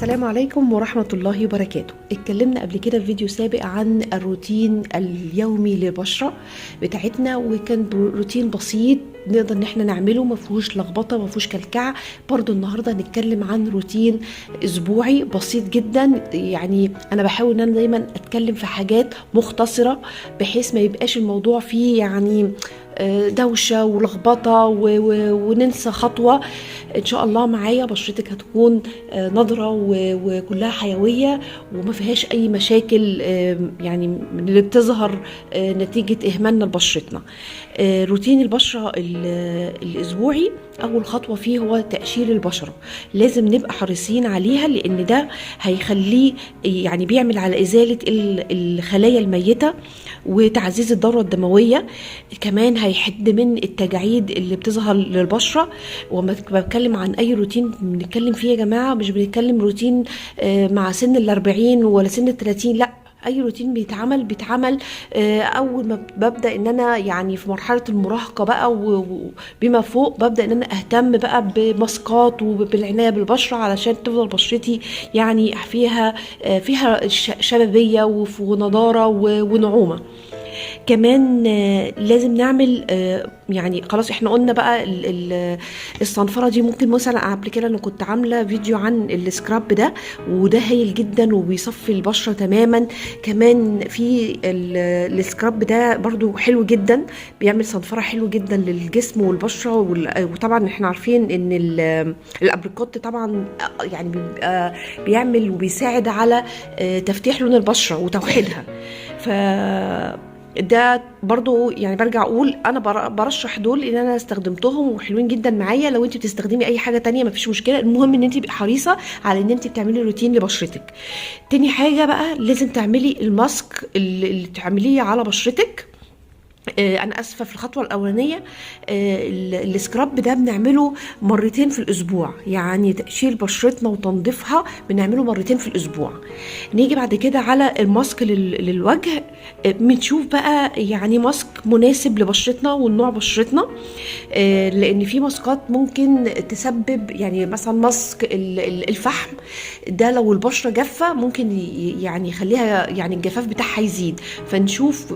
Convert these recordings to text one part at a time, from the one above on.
السلام عليكم ورحمة الله وبركاته. اتكلمنا قبل كده في فيديو سابق عن الروتين اليومي للبشرة بتاعتنا، وكان روتين بسيط نقدر ان احنا نعمله، ما فيهوش لخبطه، ما فيهوش كلكعه. برضو النهارده هنتكلم عن روتين اسبوعي بسيط جدا. يعني انا بحاول ان انا دايما اتكلم في حاجات مختصره بحيث ما يبقاش الموضوع فيه يعني دوشه ولخبطه وننسى خطوه. ان شاء الله معايا بشرتك هتكون نضره وكلها حيويه وما فيهاش اي مشاكل يعني من اللي بتظهر نتيجه اهمالنا لبشرتنا. روتين البشره الاسبوعي اول خطوه فيه هو تقشير البشره. لازم نبقى حريصين عليها لان ده هيخليه يعني بيعمل على ازاله الخلايا الميته وتعزيز الدوره الدمويه. كمان هيحد من التجاعيد اللي بتظهر للبشره. وما بتكلم عن اي روتين بنتكلم فيه يا جماعه، مش بنتكلم روتين مع سن ال40 ولا سن ال30، لا، اي روتين بيتعمل اول ما ببدا ان انا يعني في مرحله المراهقه بقى وبما فوق، ببدا ان انا اهتم بقى بماسكات وبالعنايه بالبشره علشان تفضل بشرتي يعني فيها شبابيه ونضاره ونعومه. كمان لازم نعمل يعني خلاص احنا قلنا بقى الصنفره دي. ممكن مثلا قبل كده انا كنت عامله فيديو عن السكراب ده، وده هايل جدا وبيصفي البشره تماما. كمان في السكراب ده برضو حلو جدا، بيعمل صنفره حلو جدا للجسم والبشره وطبعا احنا عارفين ان الابريكوت طبعا يعني بيعمل وبيساعد على تفتيح لون البشره وتوحيدها. ده برضو يعني برجع اقول انا برشح دول ان انا استخدمتهم وحلوين جدا معايا. لو انت بتستخدمي اي حاجه تانية مفيش مشكله، المهم ان انت تبقي حريصه على ان انت بتعملي روتين لبشرتك. تاني حاجه بقى لازم تعملي الماسك اللي تعمليه على بشرتك. انا اسفه في الخطوه الاولانيه. السكراب ده بنعمله مرتين في الاسبوع، يعني تقشير بشرتنا وتنظيفها بنعمله مرتين في الاسبوع. نيجي بعد كده على الماسك للوجه. بنشوف بقى يعني ماسك مناسب لبشرتنا والنوع بشرتنا، لان في ماسكات ممكن تسبب يعني مثلا ماسك الفحم ده لو البشره جافه ممكن يعني يخليها يعني الجفاف بتاعها يزيد. فنشوف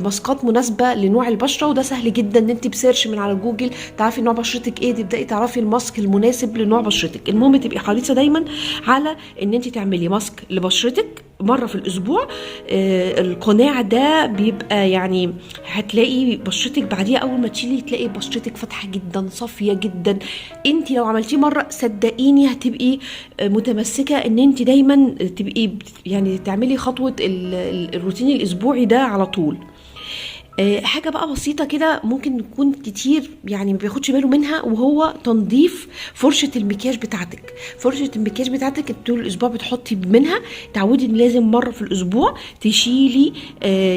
ماسكات مناسبه لنوع البشره، وده سهل جدا ان انت بسيرش من على جوجل تعرفي نوع بشرتك ايه، تبداي تعرفي الماسك المناسب لنوع بشرتك. المهم تبقي حريصه دايما على ان انت تعملي ماسك لبشرتك مره في الاسبوع. القناع ده بيبقى يعني هتلاقي بشرتك بعديها اول ما تشيلي تلاقي بشرتك فاتحه جدا صافيه جدا. انت لو عملتيه مره صدقيني هتبقي متمسكه ان انت دايما تبقي يعني تعملي خطوه الروتين الاسبوعي ده على طول. حاجه بقى بسيطه كده ممكن نكون كتير يعني ما بياخدش باله منها، وهو تنظيف فرشه المكياج بتاعتك. فرشه المكياج بتاعتك طول الاسبوع بتحطي منها، تعودي ان لازم مره في الاسبوع تشيلي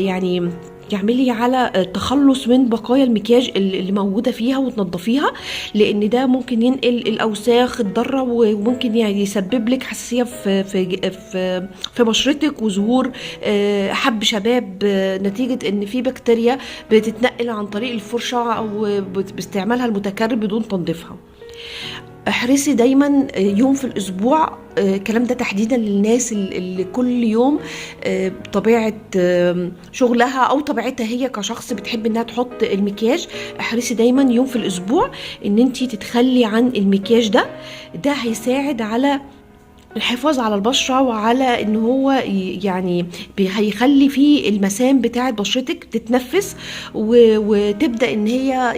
يعني تعملي على التخلص من بقايا المكياج اللي موجوده فيها وتنظفيها، لان ده ممكن ينقل الاوساخ الضاره وممكن يعني يسبب لك حساسيه في بشرتك وظهور حب شباب نتيجه ان في بكتيريا بتتنقل عن طريق الفرشه او باستعمالها المتكرر بدون تنظيفها. احرصي دايما يوم في الاسبوع، الكلام ده تحديدا للناس اللي كل يوم طبيعه شغلها او طبيعتها هي كشخص بتحب انها تحط المكياج. احرصي دايما يوم في الاسبوع ان انتي تتخلي عن المكياج ده هيساعد على الحفاظ على البشرة وعلى ان هو يعني هيخلي فيه المسام بتاعه بشرتك تتنفس وتبدأ ان هي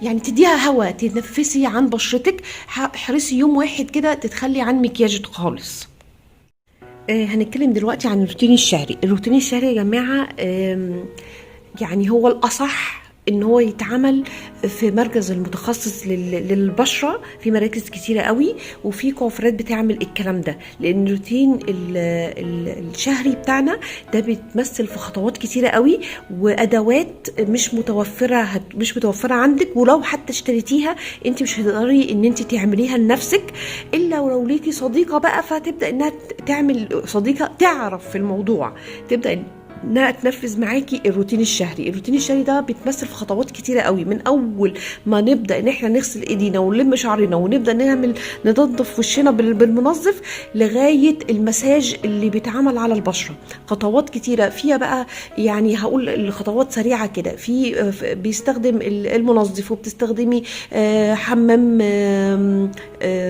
يعني تديها هواء تنفسي عن بشرتك. احرصي يوم واحد كده تتخلي عن مكياجك خالص. هنتكلم دلوقتي عن الروتين الشهري. الروتين الشهري يا جماعة يعني هو الأصح ان هو يتعمل في مركز المتخصص للبشره. في مراكز كتيره قوي وفي كوافرات بتعمل الكلام ده، لان الروتين الشهري بتاعنا ده بيتمثل في خطوات كتيره قوي وادوات مش متوفره عندك، ولو حتى اشتريتيها انت مش هتقدري ان انت تعمليها لنفسك الا ولو ليكي صديقه بقى، فتبدا انها تعمل صديقه تعرف في الموضوع، تبدا انها تنفذ معاكي الروتين الشهري. الروتين الشهري ده بيتمثل في خطوات كتيره قوي، من اول ما نبدا ان احنا نغسل ايدينا ونلم شعرنا ونبدا ننظف وشنا بالمنظف لغايه المساج اللي بيتعمل على البشره. خطوات كتيره فيها بقى، يعني هقول الخطوات سريعه كده. في بيستخدم المنظف، وبتستخدمي حمام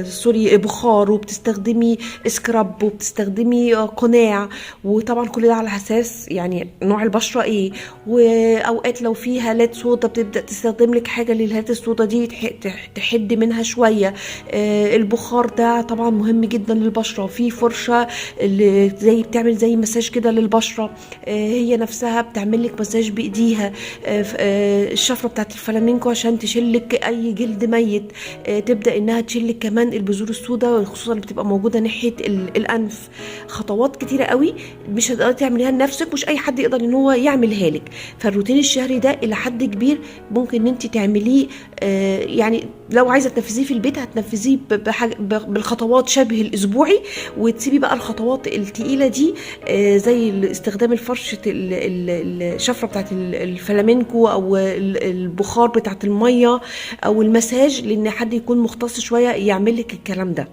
سوري بخار، وبتستخدمي سكراب، وبتستخدمي قناع. وطبعا كل ده على اساس يعني نوع البشره ايه. واوقات لو في هالات سودا بتبدا تستخدم لك حاجه للهالات السودا دي تحد منها شويه. البخار ده طبعا مهم جدا للبشره. في فرشه اللي زي بتعمل زي مساج كده للبشره، هي نفسها بتعمل لك مساج بايديها. الشفره بتاعت الفلامينكو عشان تشلك اي جلد ميت، تبدا انها تشلك كمان البذور السوداء، خصوصا اللي بتبقى موجوده ناحيه الانف. خطوات كتيره قوي مش هتقدري تعمليها لنفسك، مش اي حد يقدر ان هو يعملها لك. فالروتين الشهري ده الى حد كبير ممكن ان انت تعمليه، يعني لو عايزه تنفذيه في البيت هتنفذيه بالخطوات شبه الاسبوعي، وتسيبي بقى الخطوات التقيله دي زي استخدام الفرشه الشفره بتاعت الفلامينكو او البخار بتاعت الميه او المساج، لان حد يكون مختص شويه يعمل لك الكلام ده.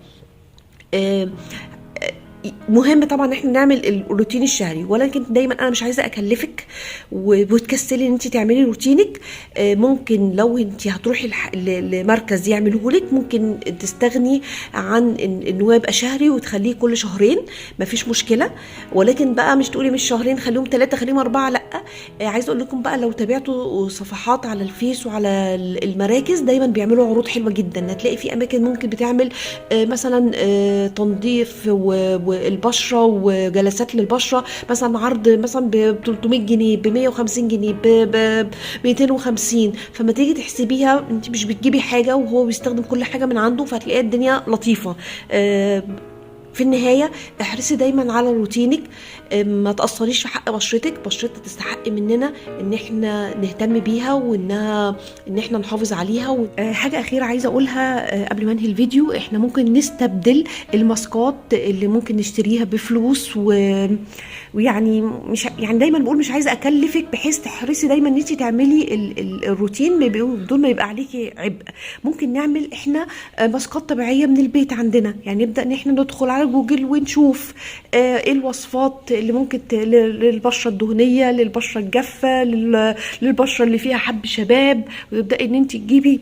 مهم طبعا احنا نعمل الروتين الشهري، ولكن دايما انا مش عايزه اكلفك وتكسلي ان انت تعملي روتينك. ممكن لو انت هتروحي لمركز يعمله لك، ممكن تستغني عن ان هو يبقى شهري وتخليه كل شهرين، مفيش مشكله. ولكن بقى مش تقولي مش شهرين خليهم 3 خليهم 4، لا. عايزه اقول لكم بقى، لو تابعتوا صفحات على الفيس وعلى المراكز دايما بيعملوا عروض حلوه جدا. هتلاقي في اماكن ممكن بتعمل مثلا تنظيف والبشره وجلسات للبشره، مثلا عرض مثلا ب 300 جنيه، ب 150 جنيه، ب 250. فما تيجي تحسبيها انت مش بتجيبي حاجه وهو بيستخدم كل حاجه من عنده، فهتلاقي الدنيا لطيفه. في النهايه احرصي دايما على روتينك، ما تاثريش في حق بشرتك. بشرتك تستحق مننا ان احنا نهتم بيها، ان احنا نحافظ عليها. حاجه اخيره عايزه اقولها قبل ما انهي الفيديو، احنا ممكن نستبدل الماسكات اللي ممكن نشتريها بفلوس، ويعني مش يعني دايما بقول مش عايزه اكلفك، بحيث تحرصي دايما ان انت تعملي الروتين بدون ما يبقى عليكي عبء. ممكن نعمل احنا ماسكات طبيعيه من البيت عندنا، يعني نبدا ان احنا ندخل على جوجل ونشوف ايه الوصفات اللي ممكن للبشره الدهنيه، للبشره الجافه، للبشره اللي فيها حب شباب، ويبدا ان انت تجيبي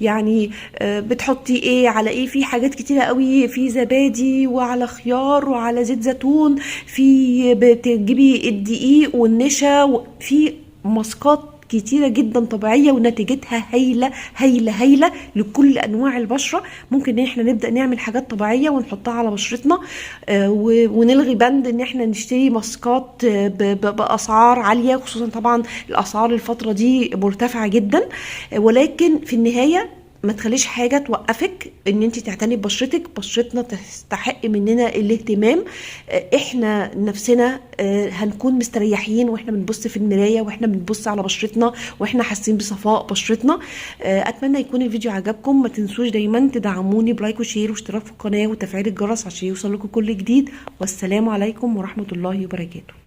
يعني بتحطي ايه على ايه. في حاجات كتيره قوي، في زبادي وعلى خيار وعلى زيت زيتون، في بتجيبي الدقيق والنشا، في ماسكات كتيرة جدا طبيعية ونتيجتها هايلة هايلة هايلة لكل أنواع البشرة. ممكن إن احنا نبدأ نعمل حاجات طبيعية ونحطها على بشرتنا، ونلغي بند إن احنا نشتري ماسكات بأسعار عالية، خصوصا طبعا الأسعار الفترة دي مرتفعة جدا. ولكن في النهاية ما تخليش حاجة توقفك ان انت تعتني ببشرتك. بشرتنا تستحق مننا الاهتمام. احنا نفسنا هنكون مستريحين واحنا بنبص في المراية، واحنا بنبص على بشرتنا، واحنا حاسين بصفاء بشرتنا. اتمنى يكون الفيديو عجبكم. ما تنسوش دايما تدعموني بلايك وشير واشتراك في القناة وتفعيل الجرس عشان يوصل لكم كل جديد. والسلام عليكم ورحمة الله وبركاته.